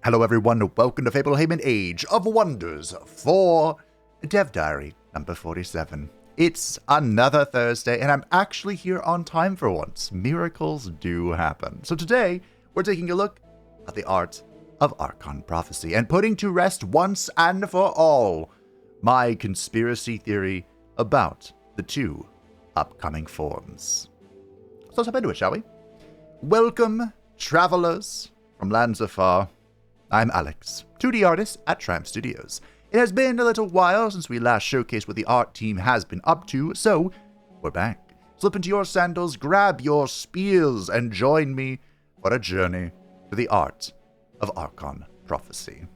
Hello everyone, welcome to Fablehaven Age of Wonders for Dev Diary number 47. It's another Thursday and I'm actually here on time for once. Miracles do happen. So today, we're taking a look at the art of Archon Prophecy and putting to rest once and for all my conspiracy theory about the two upcoming forms. So let's hop into it, shall we? Welcome, travelers from lands afar. I'm Alex, 2D artist at Triumph Studios. It has been a little while since we last showcased what the art team has been up to, so we're back. Slip into your sandals, grab your spears, and join me for a journey to the art of Archon Prophecy.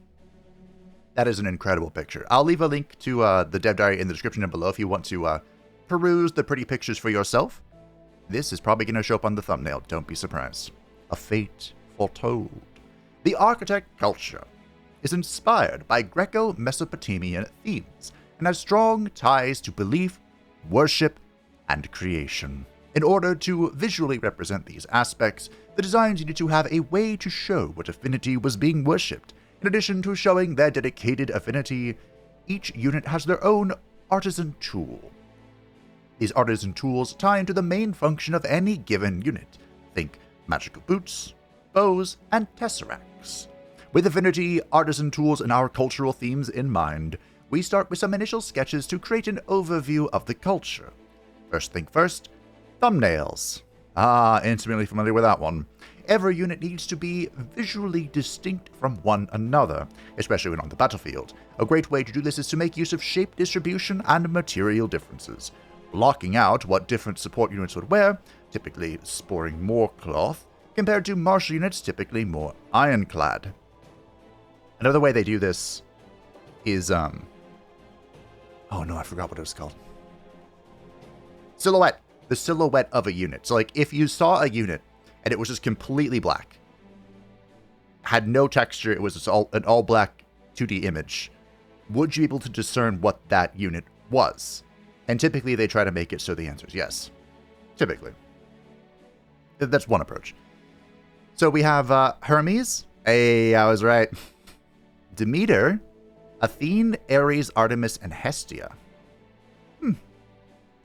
That is an incredible picture. I'll leave a link to the Dev Diary in the description down below if you want to peruse the pretty pictures for yourself. This is probably going to show up on the thumbnail, don't be surprised. A fate foretold. The architect culture is inspired by Greco-Mesopotamian themes and has strong ties to belief, worship, and creation. In order to visually represent these aspects, the designs needed to have a way to show what affinity was being worshipped. In addition to showing their dedicated affinity, each unit has their own artisan tool. These artisan tools tie into the main function of any given unit. Think magical boots, bows, and tesseracts. With affinity, artisan tools, and our cultural themes in mind, we start with some initial sketches to create an overview of the culture. First thing first, thumbnails. Intimately familiar with that one. Every unit needs to be visually distinct from one another, especially when on the battlefield. A great way to do this is to make use of shape distribution and material differences, blocking out what different support units would wear, typically sporing more cloth, compared to martial units typically more ironclad. Another way they do this is, oh no, I forgot what it was called. Silhouette. The silhouette of a unit. So like, if you saw a unit and it was just completely black, had no texture, it was just an all black 2D image, would you be able to discern what that unit was? And typically they try to make it so the answer is yes. Typically. That's one approach. So we have Hermes. Hey, I was right. Demeter, Athene, Ares, Artemis, and Hestia.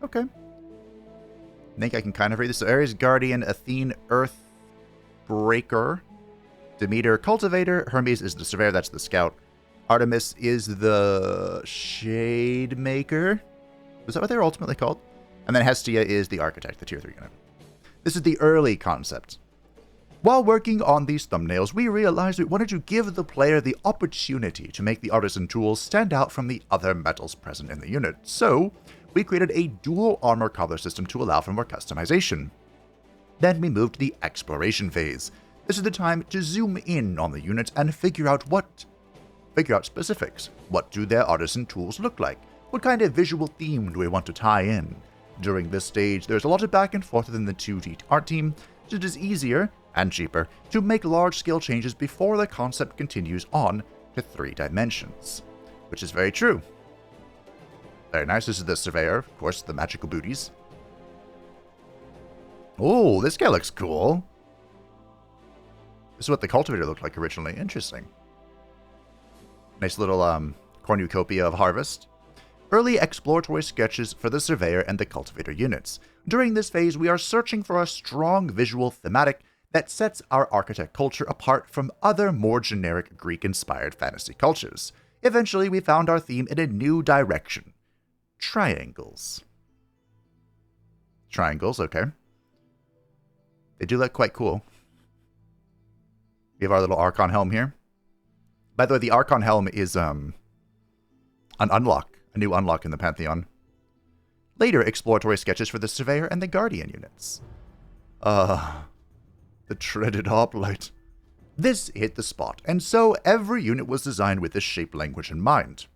Okay. I think I can kind of read this. So Ares, Guardian, Athene, Earth Breaker, Demeter, Cultivator, Hermes is the Surveyor, that's the Scout. Artemis is the Shade Maker. Is that what they're ultimately called? And then Hestia is the Architect, the Tier 3 unit. This is the early concept. While working on these thumbnails, we realized we wanted to give the player the opportunity to make the artisan tools stand out from the other metals present in the unit. So, we created a dual armor color system to allow for more customization. Then we moved to the exploration phase. This is the time to zoom in on the units and figure out specifics. What do their artisan tools look like? What kind of visual theme do we want to tie in? During this stage, there's a lot of back and forth within the 2D art team, so it is easier and cheaper to make large-scale changes before the concept continues on to 3 dimensions. Which is very true. Very nice. This is the Surveyor, of course, the magical booties. Oh, this guy looks cool. This is what the Cultivator looked like originally. Interesting. Nice little cornucopia of harvest. Early exploratory sketches for the Surveyor and the Cultivator units. During this phase, we are searching for a strong visual thematic that sets our architect culture apart from other more generic Greek-inspired fantasy cultures. Eventually, we found our theme in a new direction. Triangles. Triangles, okay. They do look quite cool. We have our little Archon helm here. By the way, the Archon helm is an unlock, a new unlock in the Pantheon. Later, exploratory sketches for the Surveyor and the Guardian units. The dreaded hoplite. This hit the spot, and so every unit was designed with this shape language in mind.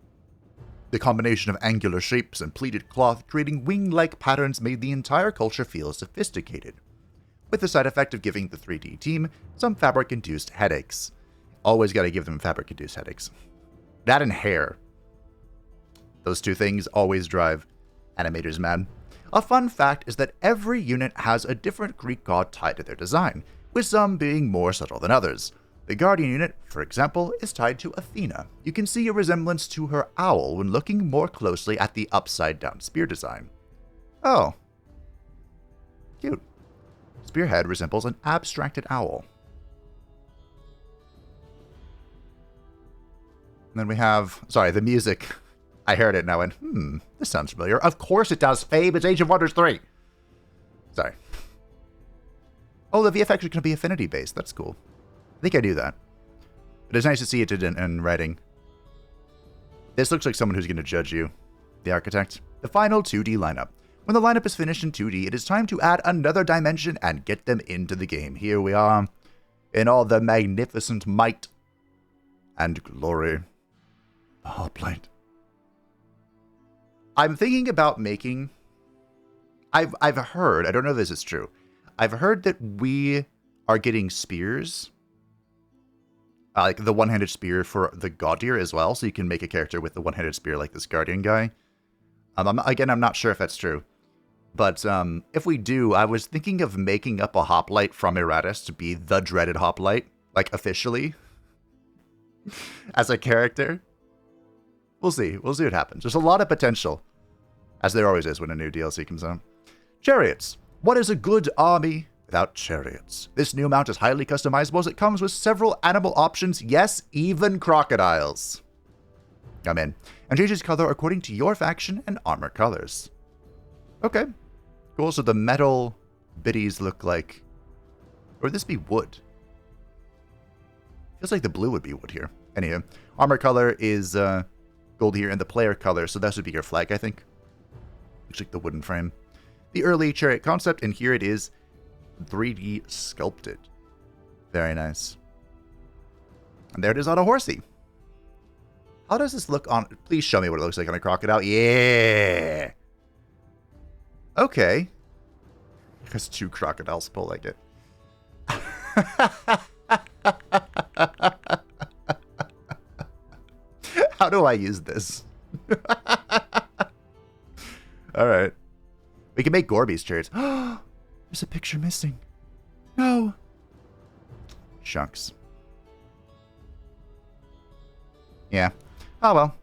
The combination of angular shapes and pleated cloth creating wing-like patterns made the entire culture feel sophisticated, with the side effect of giving the 3D team some fabric-induced headaches. Always gotta give them fabric-induced headaches. That and hair. Those two things always drive animators mad. A fun fact is that every unit has a different Greek god tied to their design, with some being more subtle than others. The Guardian unit, for example, is tied to Athena. You can see a resemblance to her owl when looking more closely at the upside-down spear design. Oh. Cute. Spearhead resembles an abstracted owl. And then we have... Sorry, the music. I heard it and I went, this sounds familiar. Of course it does, Fabe. It's Age of Wonders 3. Sorry. Oh, the VFX is going to be affinity-based. That's cool. I think I knew that. But it's nice to see it in writing. This looks like someone who's going to judge you. The Architect. The final 2D lineup. When the lineup is finished in 2D, it is time to add another dimension and get them into the game. Here we are, in all the magnificent might and glory. The Hoplite. I'm thinking about making... I've heard, I don't know if this is true, I've heard that we are getting spears, like the one-handed spear for the Gaudier as well, so you can make a character with the one-handed spear like this Guardian guy. I'm not sure if that's true. But if we do, I was thinking of making up a Hoplite from Eratus to be the dreaded Hoplite, like officially, as a character. We'll see. We'll see what happens. There's a lot of potential, as there always is when a new DLC comes out. Chariots. What is a good army without chariots? This new mount is highly customizable as it comes with several animal options, yes, even crocodiles. I'm in. And changes color according to your faction and armor colors. Okay. Cool, so the metal biddies look like... Or would this be wood? Feels like the blue would be wood here. Anywho, armor color is gold here, and the player color, so that should be your flag, I think. Looks like the wooden frame. The early chariot concept, and here it is 3D sculpted. Very nice. And there it is on a horsey. How does this look on... Please show me what it looks like on a crocodile. Yeah! Okay. Because 2 crocodiles pull like it. How do I use this? Alright. We can make Gorby's chariots. There's a picture missing. No. Shucks. Yeah. Oh well.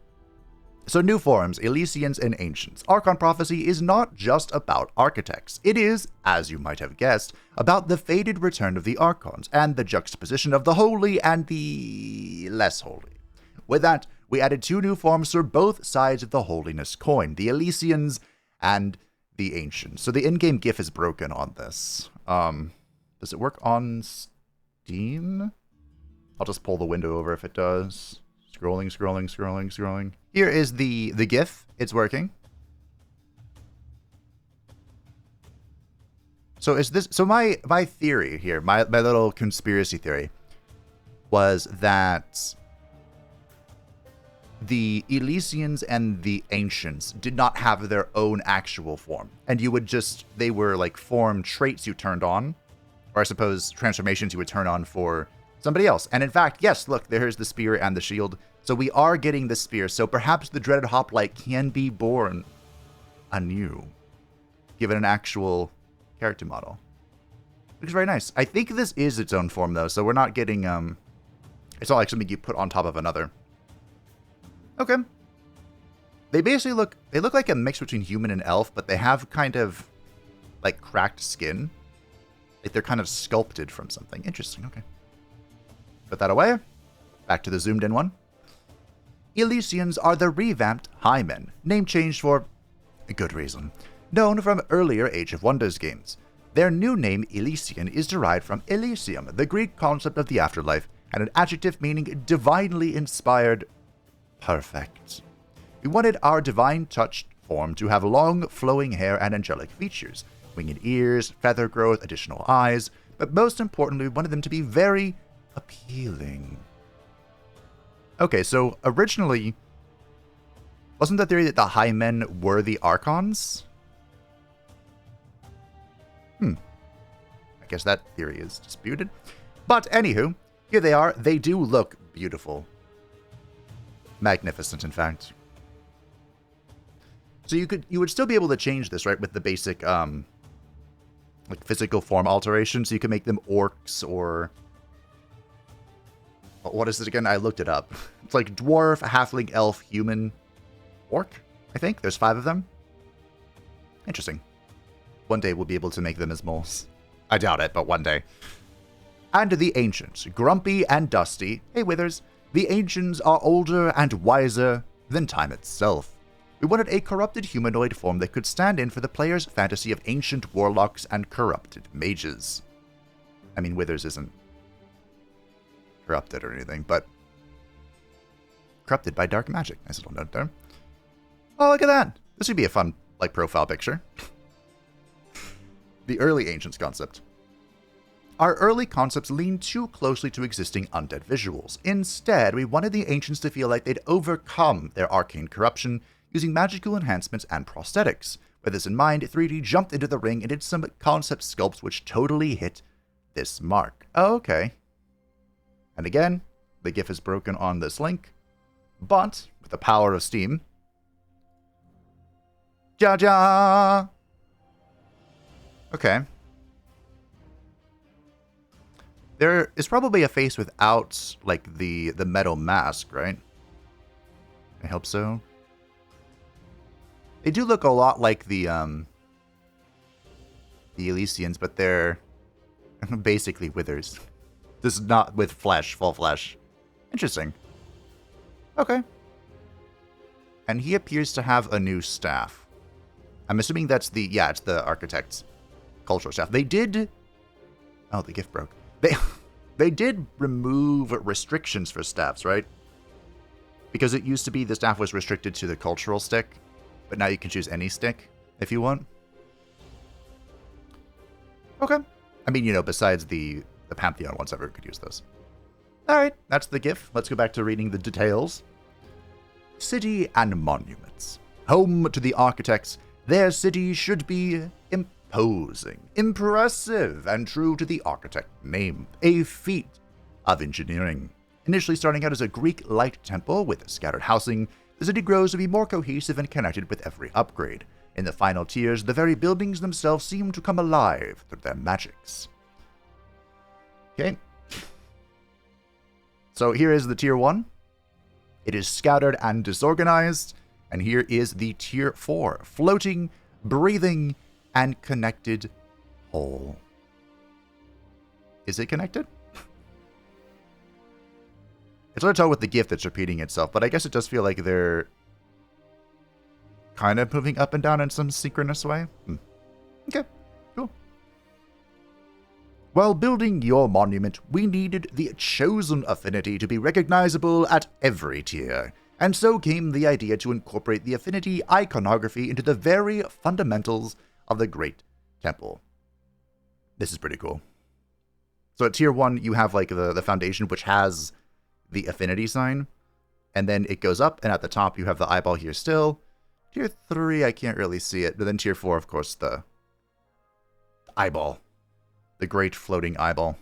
So new forms, Elysians and Ancients. Archon Prophecy is not just about architects. It is, as you might have guessed, about the faded return of the Archons and the juxtaposition of the holy and the less holy. With that, we added 2 new forms for both sides of the holiness coin, the Elysians and the Ancients. So the in-game GIF is broken on this. Does it work on Steam? I'll just pull the window over if it does. Scrolling. Here is the GIF. It's working. So is this... So my theory here, my little conspiracy theory, was that the Elysians and the Ancients did not have their own actual form. And you would just... They were like form traits you turned on. Or I suppose transformations you would turn on for somebody else. And in fact, yes, look, there's the spear and the shield. So we are getting the spear. So perhaps the dreaded Hoplite can be born anew, given an actual character model. Looks very nice. I think this is its own form, though. So we're not getting... It's not like something you put on top of another. Okay. They basically look... They look like a mix between human and elf, but they have kind of, like, cracked skin. Like they're kind of sculpted from something. Interesting, okay. Put that away. Back to the zoomed in one. Elysians are the revamped Highmen, name changed for a good reason, known from earlier Age of Wonders games. Their new name, Elysian, is derived from Elysium, the Greek concept of the afterlife, and an adjective meaning divinely inspired. Perfect. We wanted our divine touched form to have long, flowing hair and angelic features, winged ears, feather growth, additional eyes, but most importantly, we wanted them to be very appealing. Okay, so originally, wasn't the theory that the Highmen were the Archons? I guess that theory is disputed. But anywho, here they are. They do look beautiful. Magnificent, in fact. So you would still be able to change this, right, with the basic like physical form alteration. So you can make them orcs or What is it again? I looked it up. It's like dwarf, halfling, elf, human, orc, I think. There's 5 of them. Interesting. One day we'll be able to make them as moles. I doubt it, but one day. And the ancients, grumpy and dusty. Hey, Withers. The ancients are older and wiser than time itself. We wanted a corrupted humanoid form that could stand in for the player's fantasy of ancient warlocks and corrupted mages. I mean, Withers isn't corrupted or anything, but corrupted by dark magic. Nice little note there. Oh, look at that. This would be a fun, like, profile picture. The early ancients concept. Our early concepts leaned too closely to existing undead visuals. Instead, we wanted the ancients to feel like they'd overcome their arcane corruption using magical enhancements and prosthetics. With this in mind, 3D jumped into the ring and did some concept sculpts which totally hit this mark. Oh, okay. And again, the GIF is broken on this link, but with the power of Steam. Ja! Okay. There is probably a face without, like, the metal mask, right? I hope so. They do look a lot like the Elysians, but they're basically withers. This is not with flesh, full flesh. Interesting. Okay. And he appears to have a new staff. I'm assuming that's the, yeah, it's the architect's cultural staff. They did... Oh, the gift broke. They did remove restrictions for staffs, right? Because it used to be the staff was restricted to the cultural stick, but now you can choose any stick if you want. Okay. I mean, you know, besides the Pantheon ones, everyone could use those. Alright, that's the GIF. Let's go back to reading the details. City and monuments. Home to the architects, their city should be imposing, impressive, and true to the architect name. A feat of engineering. Initially starting out as a Greek light temple with scattered housing, the city grows to be more cohesive and connected with every upgrade. In the final tiers, the very buildings themselves seem to come alive through their magics. Okay. So here is the tier 1. It is scattered and disorganized. And here is the tier 4. Floating, breathing, and connected whole. Is it connected? It's hard to tell with the GIF that's repeating itself, but I guess it does feel like they're kind of moving up and down in some synchronous way. Okay, cool. While building your monument, we needed the chosen affinity to be recognizable at every tier, and so came the idea to incorporate the affinity iconography into the very fundamentals of the Great Temple. This is pretty cool. So at tier 1, you have like the foundation, which has the affinity sign, and then it goes up, and at the top you have the eyeball here still. Tier 3, I can't really see it, but then tier 4, of course, the eyeball. The great floating eyeball.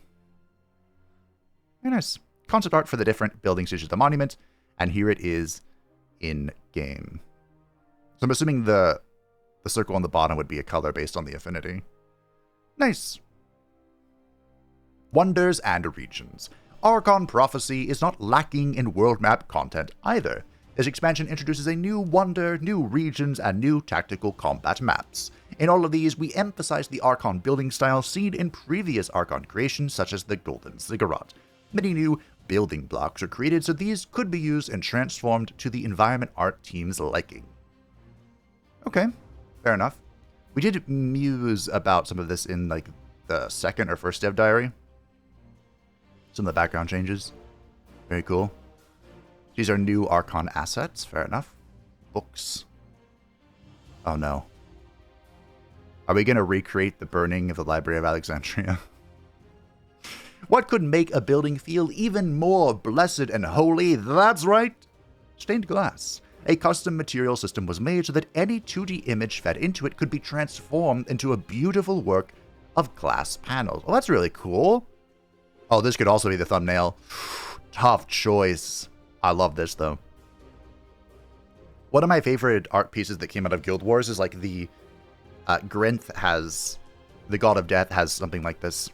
Very nice. Concept art for the different building stages of the monument, and here it is in-game. So I'm assuming the circle on the bottom would be a color based on the affinity. Nice. Wonders and Regions. Archon Prophecy is not lacking in world map content either. This expansion introduces a new wonder, new regions, and new tactical combat maps. In all of these, we emphasize the Archon building style seen in previous Archon creations such as the Golden Ziggurat. Many new building blocks are created so these could be used and transformed to the environment art team's liking. Okay, fair enough. We did muse about some of this in like the second or first dev diary. Some of the background changes. Very cool. These are new Archon assets. Fair enough. Books. Oh no. Are we going to recreate the burning of the Library of Alexandria? What could make a building feel even more blessed and holy? That's right. Stained glass. A custom material system was made so that any 2D image fed into it could be transformed into a beautiful work of glass panels. Oh, that's really cool. Oh, this could also be the thumbnail. Tough choice. I love this, though. One of my favorite art pieces that came out of Guild Wars is like the Grinth has, the God of Death has something like this.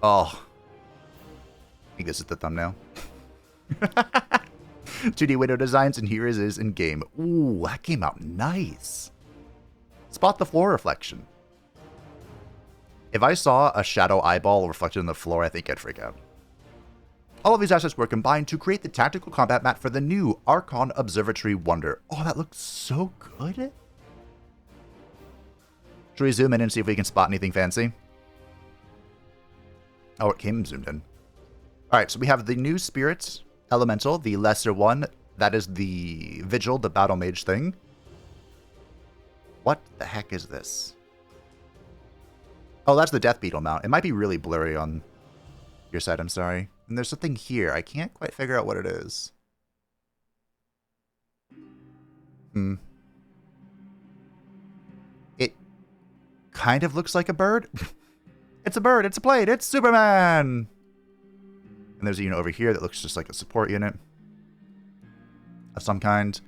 Oh. I think this is the thumbnail. 2D window designs, and here it is in game. Ooh, that came out nice. Spot the floor reflection. If I saw a shadow eyeball reflected in the floor, I think I'd freak out. All of these assets were combined to create the tactical combat map for the new Archon Observatory Wonder. Oh, that looks so good. Should we zoom in and see if we can spot anything fancy? Oh, it came zoomed in. Alright, so we have the new Spirit Elemental, the lesser one. That is the Vigil, the Battle Mage thing. What the heck is this? Oh, that's the Death Beetle mount. It might be really blurry on your side, I'm sorry. And there's something here. I can't quite figure out what it is. It kind of looks like a bird. It's a bird. It's a plane. It's Superman. And there's a unit over here that looks just like a support unit of some kind.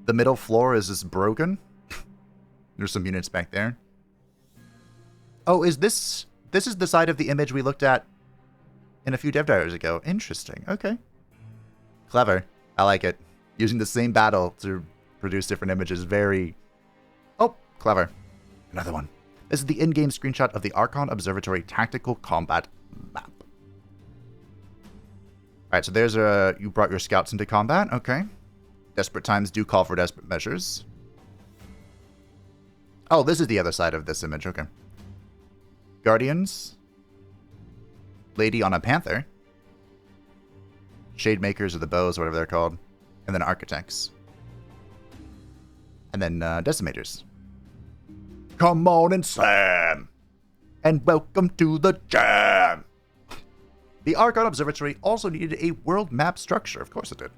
The middle floor is just broken. There's some units back there. Oh, is this is the side of the image we looked at in a few dev diaries ago. Interesting. Okay. Clever. I like it. Using the same battle to produce different images. Very... Oh, clever. Another one. This is the in-game screenshot of the Archon Observatory Tactical Combat Map. Alright, so there's a... You brought your scouts into combat. Okay. Desperate times do call for desperate measures. Oh, this is the other side of this image. Okay. Guardians. Lady on a panther. Shade makers or the bows, or whatever they're called. And then architects. And then decimators. Come on and slam! And welcome to the jam! The Archon Observatory also needed a world map structure, of course it did.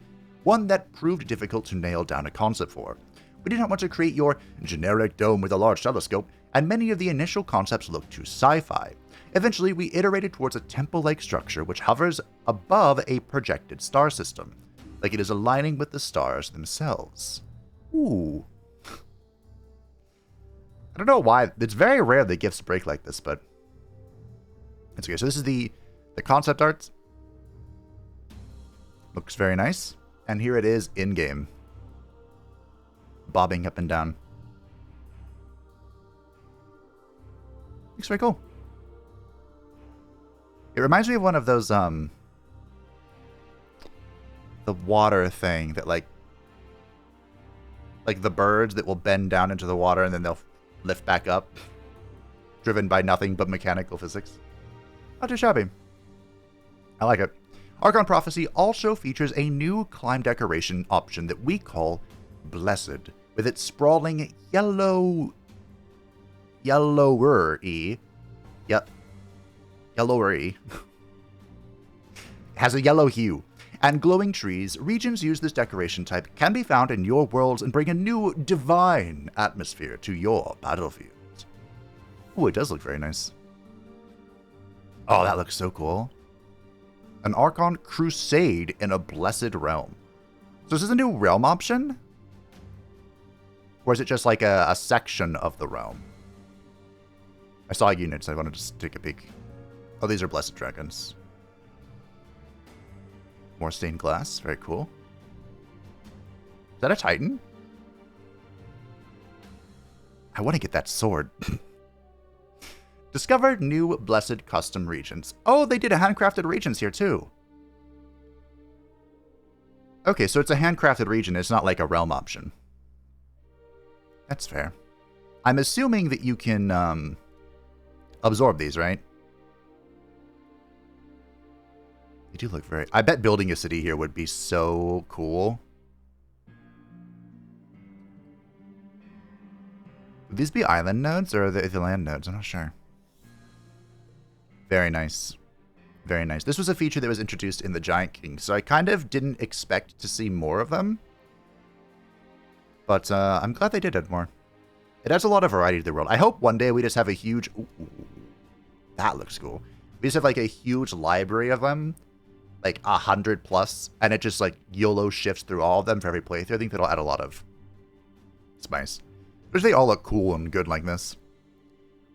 One that proved difficult to nail down a concept for. We did not want to create your generic dome with a large telescope, and many of the initial concepts looked too sci-fi. Eventually, we iterated towards a temple-like structure which hovers above a projected star system, like it is aligning with the stars themselves. Ooh. I don't know why. It's very rare that gifts break like this, but it's okay. So this is the concept art. Looks very nice. And here it is in-game. Bobbing up and down. Looks very cool. It reminds me of one of those, the water thing that, like the birds that will bend down into the water and then they'll lift back up. Driven by nothing but mechanical physics. Not too shabby. I like it. Archon Prophecy also features a new climb decoration option that we call Blessed, with its sprawling yellower-y, has a yellow hue, and glowing trees. Regions use this decoration type can be found in your worlds and bring a new divine atmosphere to your battlefield. Oh, it does look very nice. Oh, that looks so cool. An Archon Crusade in a Blessed Realm. So is this a new realm option? Or is it just like a section of the realm? I saw units, I wanted to take a peek. Oh, these are Blessed Dragons. More stained glass, very cool. Is that a Titan? I want to get that sword. Discover new Blessed Custom Regions. Oh, they did a handcrafted regions here too. Okay, so it's a handcrafted region, it's not like a realm option. That's fair. I'm assuming that you can absorb these, right? They do look very... I bet building a city here would be so cool. Would these be island nodes or are they the land nodes? I'm not sure. Very nice. Very nice. This was a feature that was introduced in the Giant King, so I kind of didn't expect to see more of them. But I'm glad they did add more. It adds a lot of variety to the world. I hope one day we just have a huge... Ooh, that looks cool. We just have like a huge library of them. Like 100 plus. And it just like YOLO shifts through all of them for every playthrough. I think that'll add a lot of spice. Because they all look cool and good like this.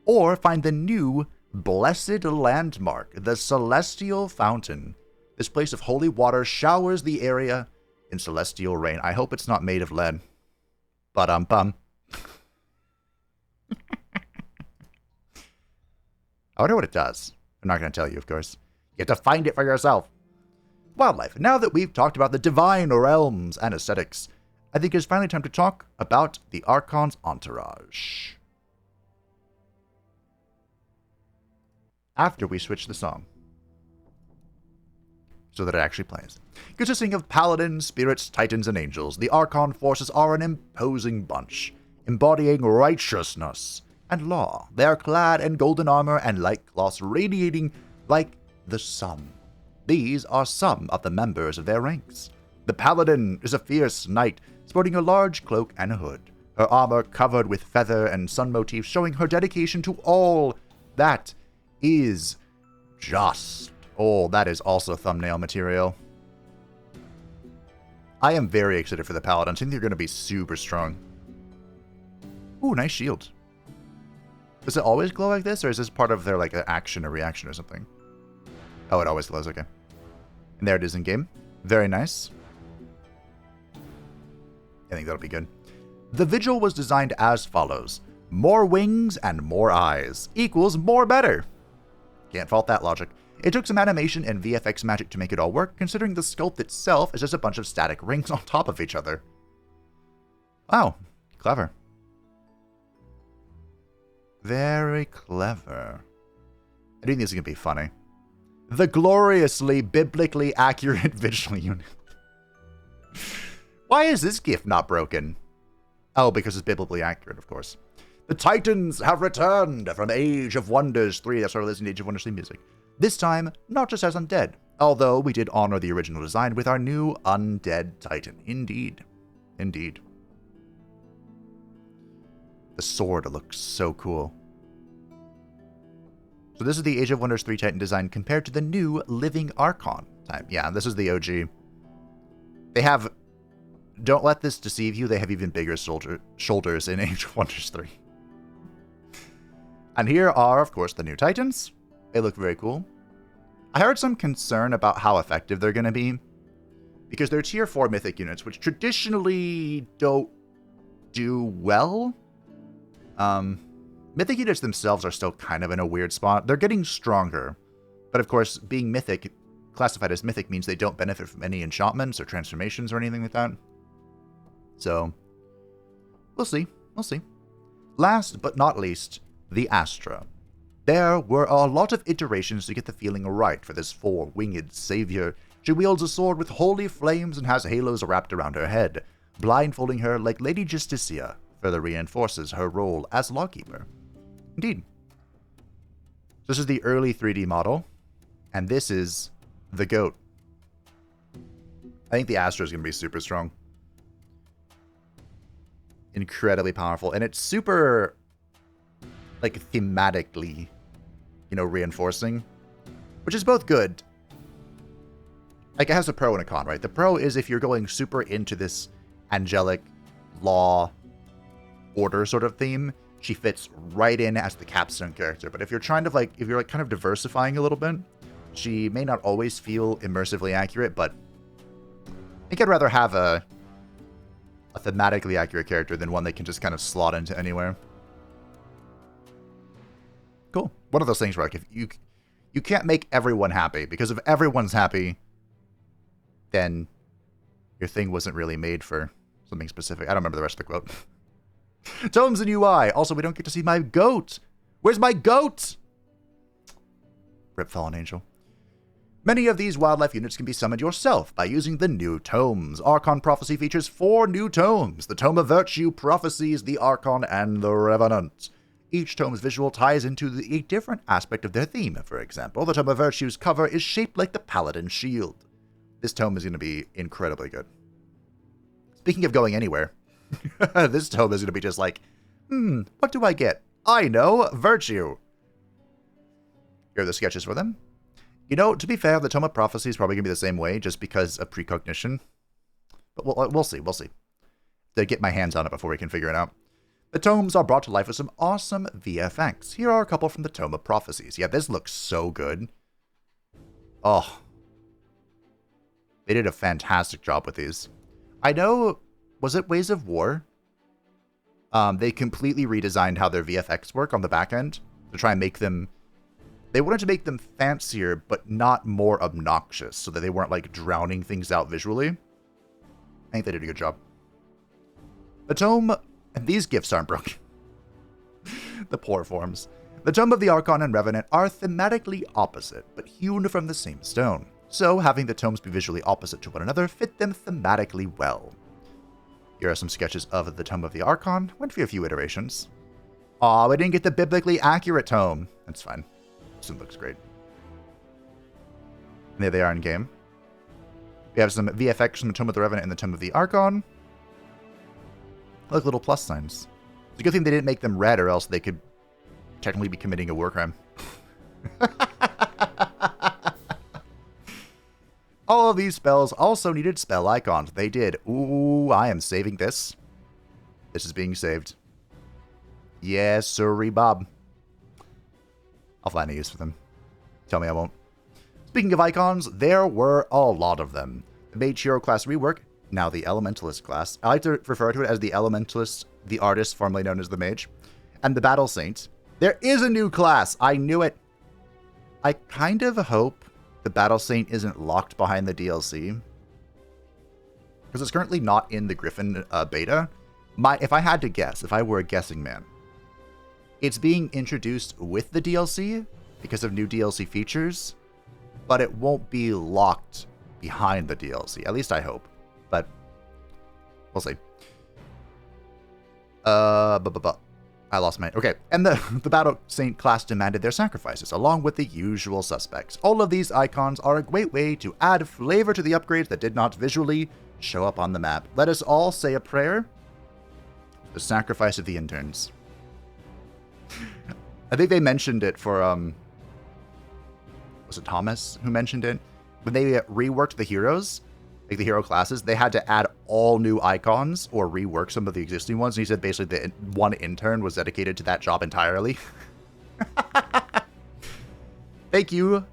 Or find the new Blessed Landmark, the Celestial Fountain. This place of holy water showers the area in celestial rain. I hope it's not made of lead. Bum. I wonder what it does. I'm not going to tell you, of course. You have to find it for yourself. Wildlife. Now that we've talked about the divine realms and aesthetics, I think it's finally time to talk about the Archon's entourage. After we switch the song, so that it actually plays. Consisting of paladins, spirits, titans, and angels, the Archon forces are an imposing bunch, embodying righteousness and law. They are clad in golden armor and light cloths radiating like the sun. These are some of the members of their ranks. The paladin is a fierce knight, sporting a large cloak and a hood, her armor covered with feather and sun motifs, showing her dedication to all that is just. Oh, that is also thumbnail material. I am very excited for the paladins. I think they're going to be super strong. Ooh, nice shield. Does it always glow like this, or is this part of their, like, an action or reaction or something? Oh, it always glows, okay. And there it is in game. Very nice. I think that'll be good. The Vigil was designed as follows. More wings and more eyes equals more better. Can't fault that logic. It took some animation and VFX magic to make it all work, considering the sculpt itself is just a bunch of static rings on top of each other. Wow. Clever. Very clever. I think this is going to be funny. The gloriously, biblically accurate visual unit. Why is this GIF not broken? Oh, because it's biblically accurate, of course. The Titans have returned from Age of Wonders 3. That's why we're listening to Age of Wonders 3 music. This time, not just as undead, although we did honor the original design with our new undead Titan. Indeed. Indeed. The sword looks so cool. So this is the Age of Wonders 3 Titan design compared to the new Living Archon type. Yeah, this is the OG. They have... Don't let this deceive you, they have even bigger shoulders in Age of Wonders 3. And here are, of course, the new Titans. They look very cool. I heard some concern about how effective they're going to be, because they're tier 4 mythic units, which traditionally don't do well. Mythic units themselves are still kind of in a weird spot. They're getting stronger, but of course, being mythic, classified as mythic, means they don't benefit from any enchantments or transformations or anything like that. So, we'll see. We'll see. Last but not least, the Astra. There were a lot of iterations to get the feeling right for this four-winged savior. She wields a sword with holy flames and has halos wrapped around her head. Blindfolding her like Lady Justicia further reinforces her role as lawkeeper. Indeed. This is the early 3D model, and this is the GOAT. I think the Astra is going to be super strong. Incredibly powerful, and it's super, like, thematically, you know, reinforcing, which is both good. Like, it has a pro and a con, right? The pro is if you're going super into this angelic law order sort of theme, she fits right in as the capstone character. But if you're trying to, like, if you're, like, kind of diversifying a little bit, she may not always feel immersively accurate, but I think I'd rather have a thematically accurate character than one that can just kind of slot into anywhere. Cool. One of those things where, like, if you can't make everyone happy, because if everyone's happy, then your thing wasn't really made for something specific. I don't remember the rest of the quote. Tomes and UI. Also, we don't get to see my goat. Where's my goat? Rip Fallen Angel. Many of these wildlife units can be summoned yourself by using the new tomes. Archon Prophecy features 4 new tomes: the Tome of Virtue, Prophecies, the Archon, and the Revenant. Each tome's visual ties into a different aspect of their theme. For example, the Tome of Virtue's cover is shaped like the Paladin's shield. This tome is going to be incredibly good. Speaking of going anywhere, this tome is going to be just like, what do I get? I know, Virtue. Here are the sketches for them. You know, to be fair, the Tome of Prophecy is probably going to be the same way, just because of precognition. But we'll see, we'll see. To get my hands on it before we can figure it out. The tomes are brought to life with some awesome VFX. Here are a couple from the Tome of Prophecies. Yeah, this looks so good. Oh. They did a fantastic job with these. I know, was it Ways of War? They completely redesigned how their VFX work on the back end to try and make them... They wanted to make them fancier, but not more obnoxious, so that they weren't, like, drowning things out visually. I think they did a good job. The Tome... And these gifts aren't broken. The poor forms. The Tome of the Archon and Revenant are thematically opposite, but hewn from the same stone. So, having the tomes be visually opposite to one another fit them thematically well. Here are some sketches of the Tome of the Archon. Went through a few iterations. Aw, we didn't get the biblically accurate tome. That's fine. This one looks great. And there they are in game. We have some VFX from the Tome of the Revenant and the Tome of the Archon. Look, little plus signs. It's a good thing they didn't make them red, or else they could technically be committing a war crime. All of these spells also needed spell icons. They did. Ooh, I am saving this. This is being saved. Yes, sirree, Bob. I'll find a use for them. Tell me I won't. Speaking of icons, there were a lot of them. The Mage Hero class rework, now the Elementalist class. I like to refer to it as the Elementalist, the artist formerly known as the Mage. And the Battle Saint. There is a new class. I knew it. I kind of hope the Battle Saint isn't locked behind the DLC. Because it's currently not in the Griffin beta. If I had to guess, if I were a guessing man, it's being introduced with the DLC because of new DLC features, but it won't be locked behind the DLC. At least I hope. But we'll see. I lost my... Okay, and the Battle Saint class demanded their sacrifices, along with the usual suspects. All of these icons are a great way to add flavor to the upgrades that did not visually show up on the map. Let us all say a prayer. The sacrifice of the interns. I think they mentioned it for, was it Thomas who mentioned it? When they reworked the heroes, like the hero classes, they had to add all new icons or rework some of the existing ones. And he said basically the one intern was dedicated to that job entirely. Thank you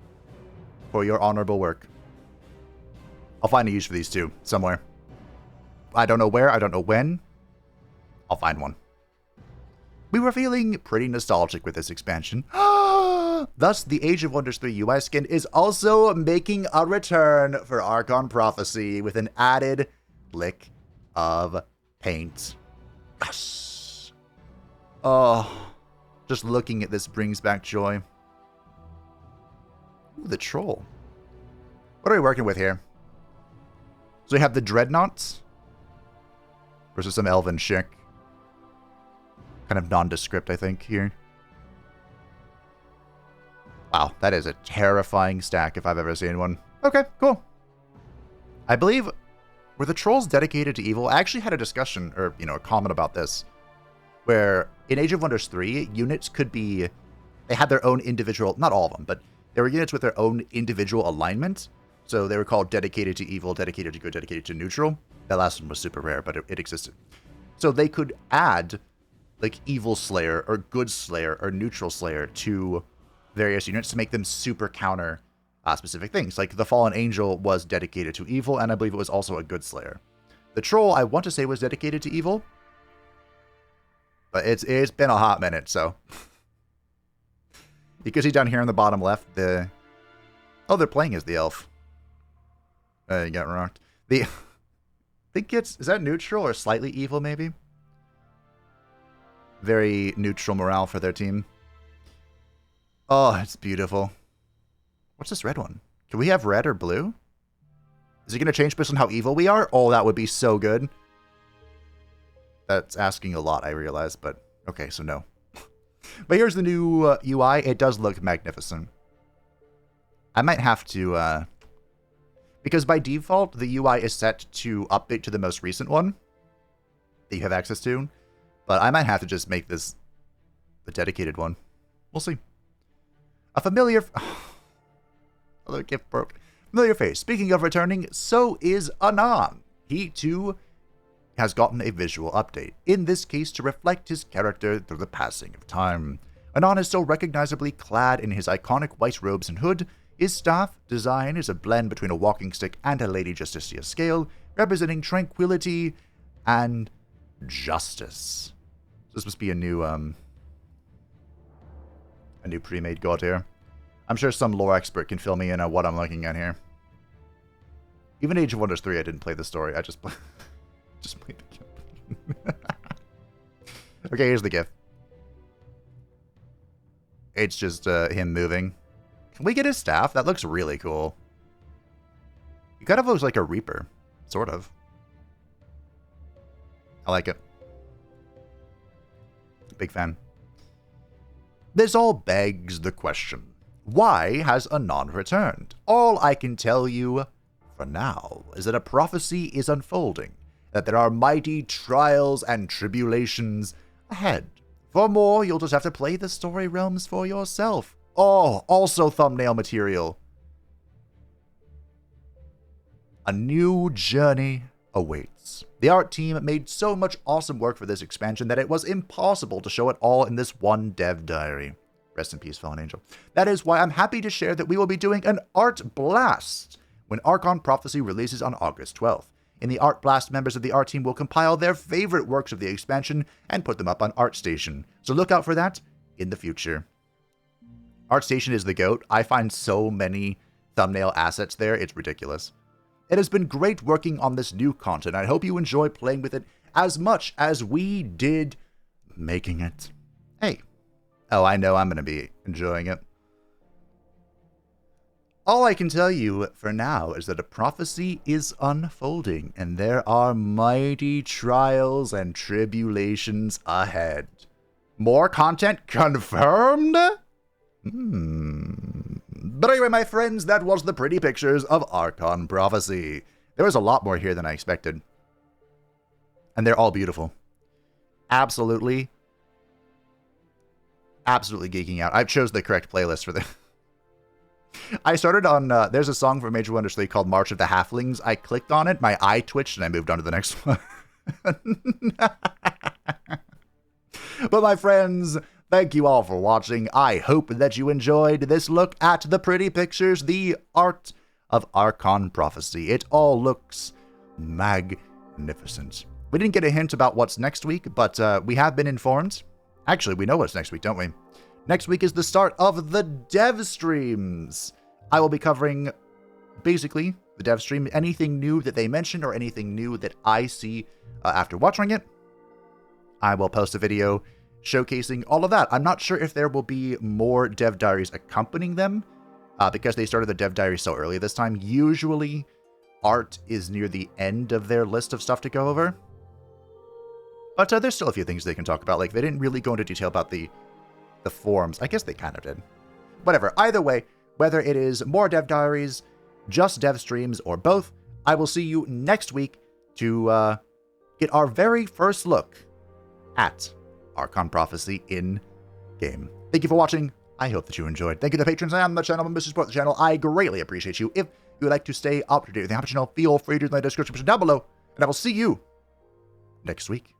for your honorable work. I'll find a use for these two somewhere. I don't know where, I don't know when. I'll find one. We were feeling pretty nostalgic with this expansion. Thus, the Age of Wonders 3 UI skin is also making a return for Archon Prophecy with an added lick of paint. Yes. Oh, just looking at this brings back joy. Ooh, the troll. What are we working with here? So we have the Dreadnoughts versus some elven chick. Kind of nondescript, I think, here. Wow, that is a terrifying stack if I've ever seen one. Okay, cool. I believe, were the trolls dedicated to evil? I actually had a discussion, or, a comment about this, where in Age of Wonders 3, units could be, they had their own individual, not all of them, but there were units with their own individual alignment. So they were called dedicated to evil, dedicated to good, dedicated to neutral. That last one was super rare, but it existed. So they could add, like, Evil Slayer, or Good Slayer, or Neutral Slayer to various units to make them super counter specific things. Like the Fallen Angel was dedicated to evil, and I believe it was also a Good Slayer. The Troll, I want to say, was dedicated to evil, but it's been a hot minute, so. You can see down here in the bottom left, they're playing as the elf. You got rocked. I think is that neutral or slightly evil, maybe? Very neutral morale for their team. Oh, it's beautiful. What's this red one? Can we have red or blue? Is it going to change based on how evil we are? Oh, that would be so good. That's asking a lot, I realize, but okay, so no. But here's the new UI. It does look magnificent. I might have to, because by default, the UI is set to update to the most recent one that you have access to, but I might have to just make this the dedicated one. We'll see. A familiar... Another gift broke. Familiar face. Speaking of returning, so is Anon. He, too, has gotten a visual update, in this case to reflect his character through the passing of time. Anon is still recognizably clad in his iconic white robes and hood, His staff design is a blend between a walking stick and a Lady Justicia scale, representing tranquility and justice. This must be a new pre-made god here. I'm sure some lore expert can fill me in on what I'm looking at here. Even Age of Wonders 3, I didn't play the story. I just played the game. Okay, here's the GIF. It's just him moving. Can we get his staff? That looks really cool. He kind of looks like a Reaper. Sort of. I like it. Big fan. This all begs the question. Why has Anon returned? All I can tell you for now is that a prophecy is unfolding, that there are mighty trials and tribulations ahead. For more, you'll just have to play the story realms for yourself. Oh, also thumbnail material. A new journey awaits. The art team made so much awesome work for this expansion that it was impossible to show it all in this one dev diary. Rest in peace, Fallen Angel. That is why I'm happy to share that we will be doing an art blast when Archon Prophecy releases on August 12th. In the Art Blast, members of the art team will compile their favorite works of the expansion and put them up on ArtStation. So look out for that in the future. ArtStation is the GOAT. I find so many thumbnail assets there, it's ridiculous. It has been great working on this new content. I hope you enjoy playing with it as much as we did making it. Hey. Oh, I know I'm going to be enjoying it. All I can tell you for now is that a prophecy is unfolding, and there are mighty trials and tribulations ahead. More content confirmed? But anyway, my friends, that was the pretty pictures of Archon Prophecy. There was a lot more here than I expected. And they're all beautiful. Absolutely geeking out. I've chose the correct playlist for this. I started on, there's a song from Age of Wonders 3 called March of the Halflings. I clicked on it, my eye twitched, and I moved on to the next one. But my friends, thank you all for watching. I hope that you enjoyed this look at the pretty pictures, the art of Archon Prophecy. It all looks magnificent. We didn't get a hint about what's next week, but we have been informed. Actually, we know what's next week, don't we? Next week is the start of the dev streams. I will be covering, basically, the dev stream, anything new that they mention or anything new that I see after watching it. I will post a video showcasing all of that. I'm not sure if there will be more dev diaries accompanying them, because they started the dev diary so early this time. Usually, art is near the end of their list of stuff to go over. But there's still a few things they can talk about. Like, they didn't really go into detail about the forums. I guess they kind of did. Whatever. Either way, whether it is more dev diaries, just dev streams, or both, I will see you next week to get our very first look at Archon Prophecy in game. Thank you for watching. I hope that you enjoyed. Thank you to the patrons and the channel members who support the channel. I greatly appreciate you. If you would like to stay up to date with the channel, feel free to use the description down below, and I will see you next week.